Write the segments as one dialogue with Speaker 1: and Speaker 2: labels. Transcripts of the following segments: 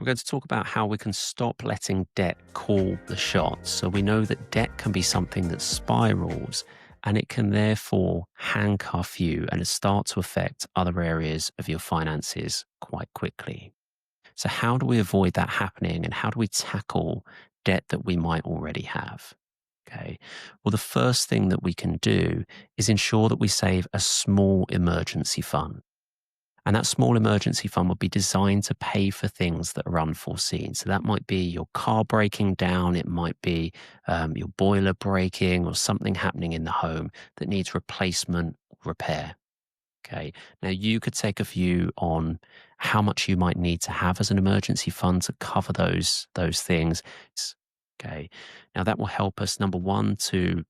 Speaker 1: We're going to talk about how we can stop letting debt call the shots. So we know that debt can be something that spirals and it can therefore handcuff you and start to affect other areas of your finances quite quickly. So how do we avoid that happening and how do we tackle debt that we might already have? Okay. Well, the first thing that we can do is ensure that we save a small emergency fund. And that small emergency fund would be designed to pay for things that are unforeseen. So that might be your car breaking down, it might be your boiler breaking or something happening in the home that needs replacement repair. Okay. Now you could take a view on how much you might need to have as an emergency fund to cover those things. Okay. Now that will help us, number one, to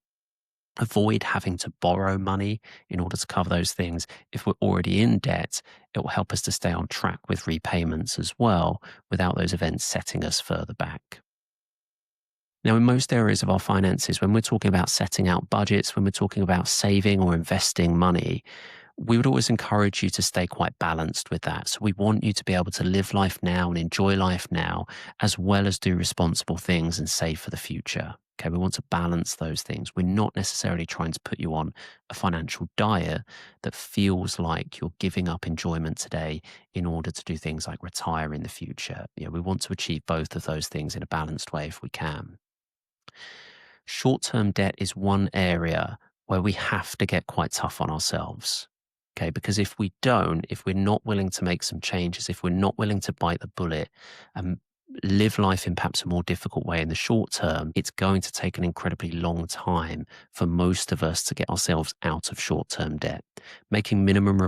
Speaker 1: avoid having to borrow money in order to cover those things. If we're already in debt, it will help us to stay on track with repayments as well without those events setting us further back. Now, in most areas of our finances, when we're talking about setting out budgets, when we're talking about saving or investing money, we would always encourage you to stay quite balanced with that. So we want you to be able to live life now and enjoy life now, as well as do responsible things and save for the future. Okay, we want to balance those things. We're not necessarily trying to put you on a financial diet that feels like you're giving up enjoyment today in order to do things like retire in the future. We want to achieve both of those things in a balanced way if we can. Short-term debt is one area where we have to get quite tough on ourselves. Okay, because if we don't, if we're not willing to make some changes, if we're not willing to bite the bullet and live life in perhaps a more difficult way in the short term, it's going to take an incredibly long time for most of us to get ourselves out of short-term debt. Making minimum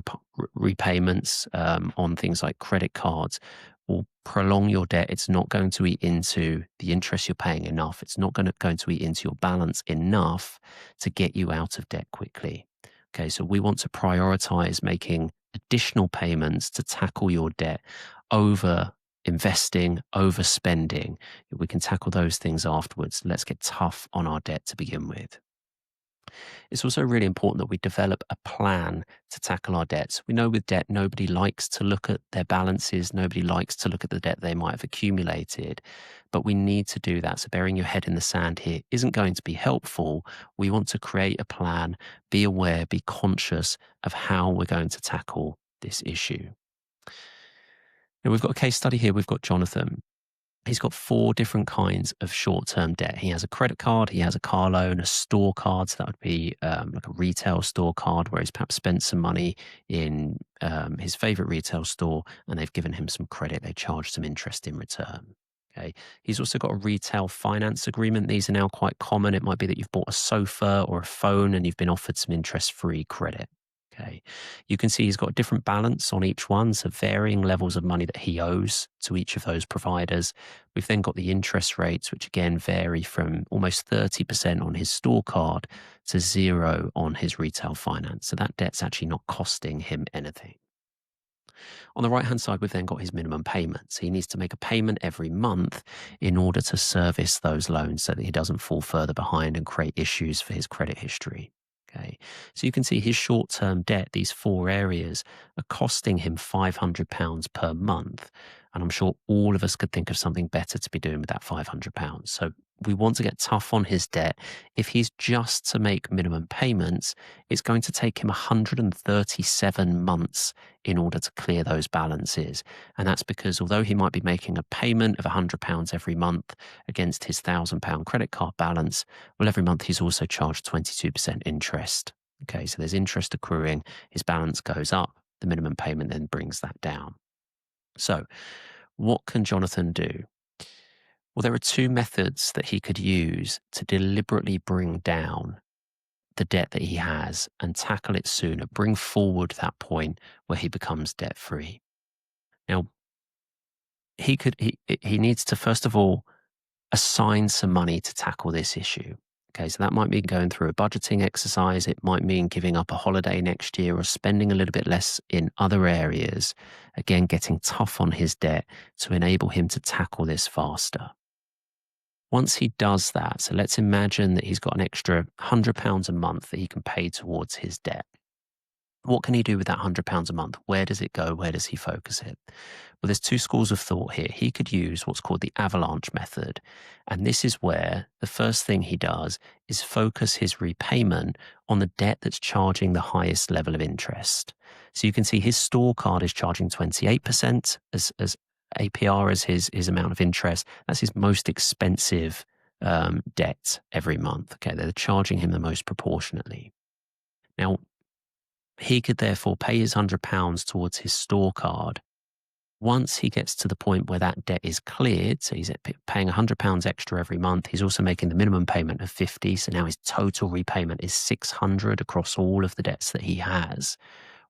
Speaker 1: repayments on things like credit cards will prolong your debt. It's not going to eat into the interest you're paying enough. It's not going to eat into your balance enough to get you out of debt quickly. Okay, so we want to prioritize making additional payments to tackle your debt over investing, overspending. We can tackle those things afterwards. Let's get tough on our debt to begin with. It's also really important that we develop a plan to tackle our debts. We know with debt, nobody likes to look at their balances. Nobody likes to look at the debt they might have accumulated, but we need to do that. So burying your head in the sand here isn't going to be helpful. We want to create a plan, be aware, be conscious of how we're going to tackle this issue. Now, we've got a case study here. We've got Jonathan. He's got 4 different kinds of short-term debt. He has a credit card, he has a car loan, a store card. So that would be like a retail store card where he's perhaps spent some money in his favorite retail store and they've given him some credit. They charge some interest in return. Okay. He's also got a retail finance agreement. These are now quite common. It might be that you've bought a sofa or a phone and you've been offered some interest-free credit. Okay. You can see he's got a different balance on each one, so varying levels of money that he owes to each of those providers. We've then got the interest rates, which again vary from almost 30% on his store card to 0 on his retail finance. So that debt's actually not costing him anything. On the right-hand side, we've then got his minimum payments. He needs to make a payment every month in order to service those loans so that he doesn't fall further behind and create issues for his credit history. Okay. So you can see his short-term debt, these 4 areas, are costing him £500 per month. And I'm sure all of us could think of something better to be doing with that £500. So we want to get tough on his debt. If he's just to make minimum payments, it's going to take him 137 months in order to clear those balances. And that's because although he might be making a payment of £100 every month against his £1,000 credit card balance, well, every month he's also charged 22% interest. Okay, so there's interest accruing, his balance goes up, the minimum payment then brings that down. So what can Jonathan do? Well, there are 2 methods that he could use to deliberately bring down the debt that he has and tackle it sooner, bring forward that point where he becomes debt-free. Now, he needs to, first of all, assign some money to tackle this issue. Okay, so that might mean going through a budgeting exercise. It might mean giving up a holiday next year or spending a little bit less in other areas. Again, getting tough on his debt to enable him to tackle this faster. Once he does that, so let's imagine that he's got an extra £100 a month that he can pay towards his debt. What can he do with that £100 a month? Where does it go? Where does he focus it? Well, there's two schools of thought here. He could use what's called the avalanche method. And this is where the first thing he does is focus his repayment on the debt that's charging the highest level of interest. So you can see his store card is charging 28% as APR as his amount of interest. That's his most expensive debt every month. Okay, they're charging him the most proportionately. Now, he could therefore pay his £100 towards his store card. Once he gets to the point where that debt is cleared, so he's paying £100 extra every month, he's also making the minimum payment of 50, so now his total repayment is 600 across all of the debts that he has.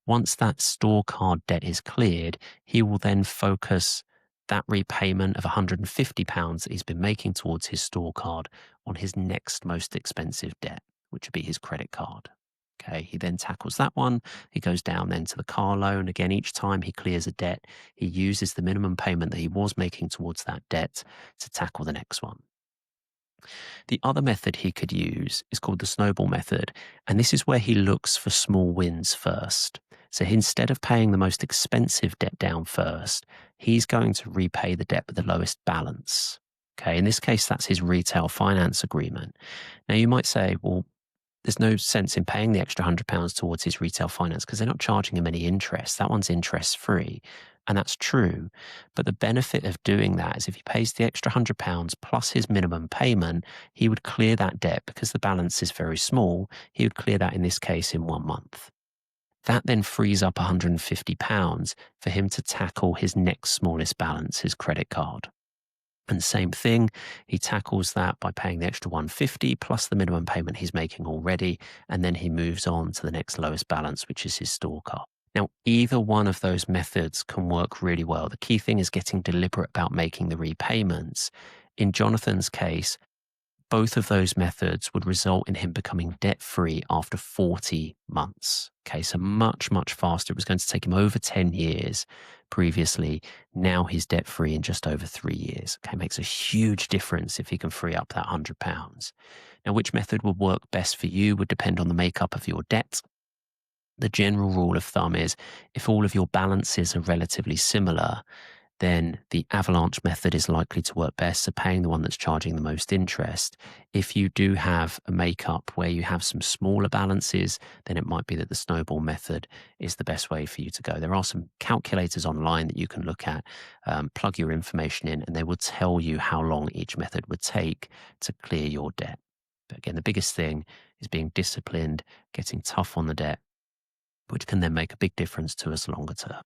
Speaker 1: Once that store card debt is cleared, he will then focus that repayment of £150 that he's been making towards his store card on his next most expensive debt, which would be his credit card. Okay, he then tackles that one. He goes down then to the car loan. Again, each time he clears a debt, he uses the minimum payment that he was making towards that debt to tackle the next one. The other method he could use is called the snowball method, and this is where he looks for small wins first. So instead of paying the most expensive debt down first, he's going to repay the debt with the lowest balance. Okay, in this case, that's his retail finance agreement. Now, you might say, well, there's no sense in paying the extra £100 towards his retail finance because they're not charging him any interest. That one's interest free. And that's true. But the benefit of doing that is if he pays the extra £100 plus his minimum payment, he would clear that debt because the balance is very small. He would clear that in this case in 1 month. That then frees up £150 for him to tackle his next smallest balance, his credit card. And same thing, he tackles that by paying the extra £150 plus the minimum payment he's making already, and then he moves on to the next lowest balance, which is his store card. Now, either one of those methods can work really well. The key thing is getting deliberate about making the repayments. In Jonathan's case, both of those methods would result in him becoming debt-free after 40 months. Okay, so much, much faster. It was going to take him over 10 years previously. Now he's debt-free in just over 3 years. Okay, makes a huge difference if he can free up that £100. Now, which method would work best for you would depend on the makeup of your debt. The general rule of thumb is if all of your balances are relatively similar, then the avalanche method is likely to work best, so paying the one that's charging the most interest. If you do have a makeup where you have some smaller balances, then it might be that the snowball method is the best way for you to go. There are some calculators online that you can look at, plug your information in, and they will tell you how long each method would take to clear your debt. But again, the biggest thing is being disciplined, getting tough on the debt, which can then make a big difference to us longer term.